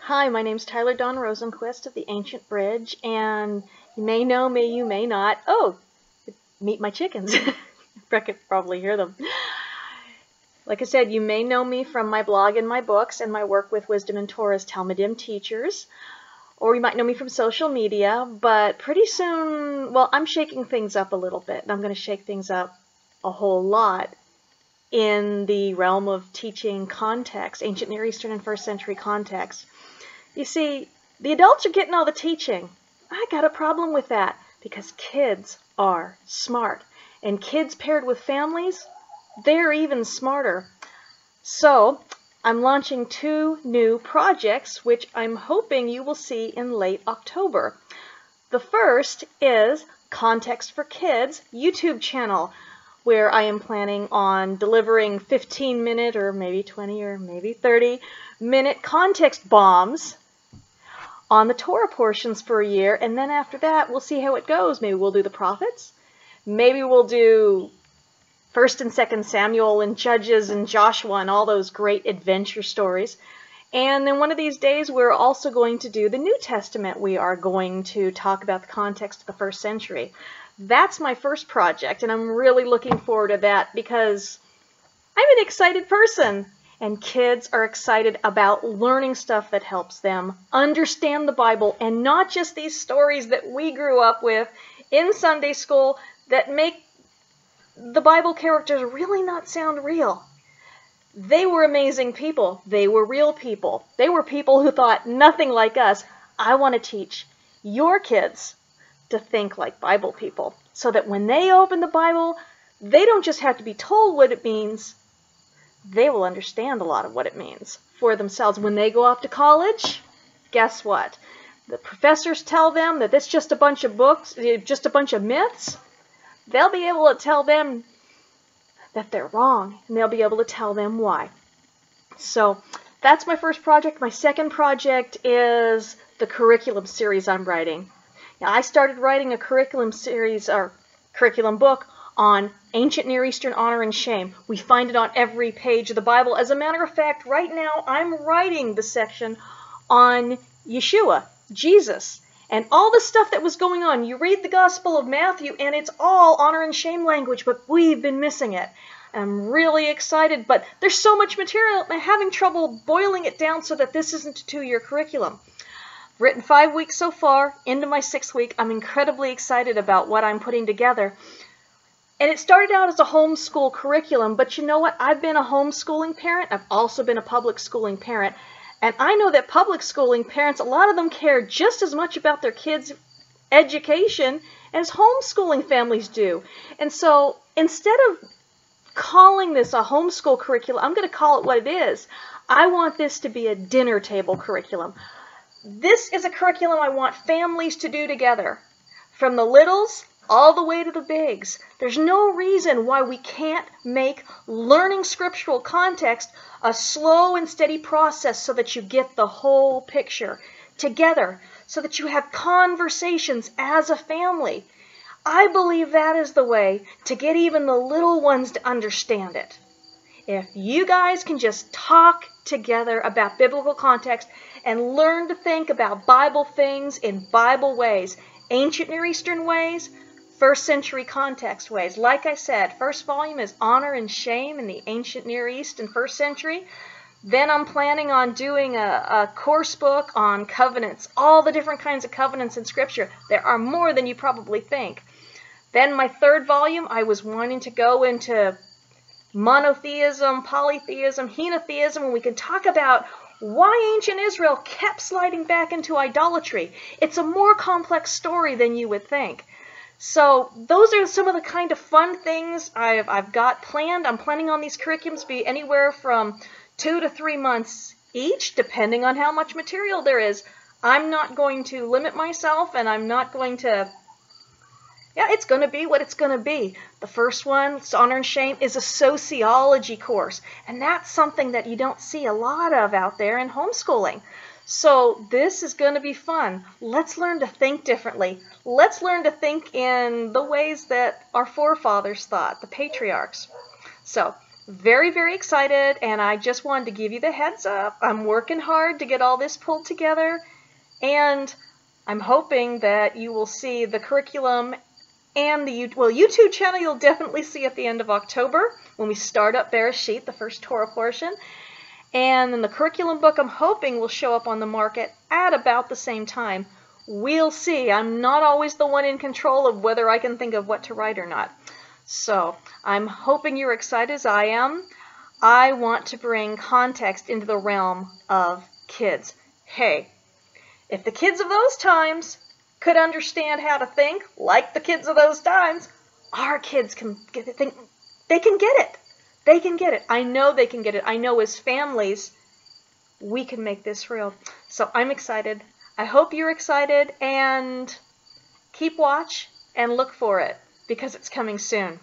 Hi, my name's Tyler Dawn Rosenquist of the Ancient Bridge, and you may know me, you may not. Oh, meet my chickens. I could probably hear them. Like I said, you may know me from my blog and my books and my work with Wisdom and Torah's Talmudim teachers, or you might know me from social media, but pretty soon, well, I'm shaking things up a little bit, and I'm going to shake things up a whole lot in the realm of teaching context, ancient Near Eastern and first century context. You see, the adults are getting all the teaching. I got a problem with that because kids are smart. And kids paired with families, they're even smarter. So, I'm launching 2 new projects, which I'm hoping you will see in late October. The first is Context for Kids YouTube channel, where I am planning on delivering 15-minute or maybe 20 or maybe 30-minute context bombs on the Torah portions for a year, and then after that, we'll see how it goes. Maybe we'll do the prophets. Maybe we'll do 1st and 2nd Samuel and Judges and Joshua and all those great adventure stories. And then one of these days, we're also going to do the New Testament. We are going to talk about the context of the 1st century. That's my first project, and I'm really looking forward to that because I'm an excited person. And kids are excited about learning stuff that helps them understand the Bible, and not just these stories that we grew up with in Sunday school that make the Bible characters really not sound real. They were amazing people. They were real people. They were people who thought nothing like us. I want to teach your kids to think like Bible people so that when they open the Bible, they don't just have to be told what it means. They will understand a lot of what it means for themselves. When they go off to college, guess what? The professors tell them that it's just a bunch of books, just a bunch of myths. They'll be able to tell them that they're wrong, and they'll be able to tell them why. So that's my first project. My second project is the curriculum series I'm writing. Now, I started writing a curriculum series, or curriculum book, on ancient Near Eastern honor and shame. We find it on every page of the Bible. As a matter of fact, right now I'm writing the section on Yeshua, Jesus, and all the stuff that was going on. You read the Gospel of Matthew and it's all honor and shame language, but we've been missing it. I'm really excited, but there's so much material, I'm having trouble boiling it down so that this isn't a 2-year curriculum. I've written 5 weeks so far, into my 6th week. I'm incredibly excited about what I'm putting together. And it started out as a homeschool curriculum, but you know what? I've been a homeschooling parent. I've also been a public schooling parent. And I know that public schooling parents, a lot of them care just as much about their kids' education as homeschooling families do. And so instead of calling this a homeschool curriculum, I'm going to call it what it is. I want this to be a dinner table curriculum. This is a curriculum I want families to do together. From the littles all the way to the bigs. There's no reason why we can't make learning scriptural context a slow and steady process so that you get the whole picture together, so that you have conversations as a family. I believe that is the way to get even the little ones to understand it. If you guys can just talk together about biblical context and learn to think about Bible things in Bible ways, ancient Near Eastern ways, 1st century context ways. Like I said, first volume is honor and shame in the ancient Near East and 1st century. Then I'm planning on doing a course book on covenants, all the different kinds of covenants in Scripture. There are more than you probably think. Then my 3rd volume, I was wanting to go into monotheism, polytheism, henotheism, and we can talk about why ancient Israel kept sliding back into idolatry. It's a more complex story than you would think. So those are some of the kind of fun things I've got planned. I'm planning on these curriculums to be anywhere from 2 to 3 months each, depending on how much material there is. I'm not going to limit myself, and I'm not going to... Yeah, it's going to be what it's going to be. The first one, it's Honor and Shame, is a sociology course, and that's something that you don't see a lot of out there in homeschooling. So this is going to be fun. Let's learn to think differently. Let's learn to think in the ways that our forefathers thought, the patriarchs. So very, very excited, and I just wanted to give you the heads up. I'm working hard to get all this pulled together, and I'm hoping that you will see the curriculum and the YouTube channel. You'll definitely see at the end of October when we start up Bereshit, the first Torah portion. And then the curriculum book, I'm hoping, will show up on the market at about the same time. We'll see. I'm not always the one in control of whether I can think of what to write or not. So I'm hoping you're excited as I am. I want to bring context into the realm of kids. Hey, if the kids of those times could understand how to think like the kids of those times, our kids can think. They can get it. They can get it. I know they can get it. I know as families, we can make this real. So I'm excited. I hope you're excited, and keep watch and look for it because it's coming soon.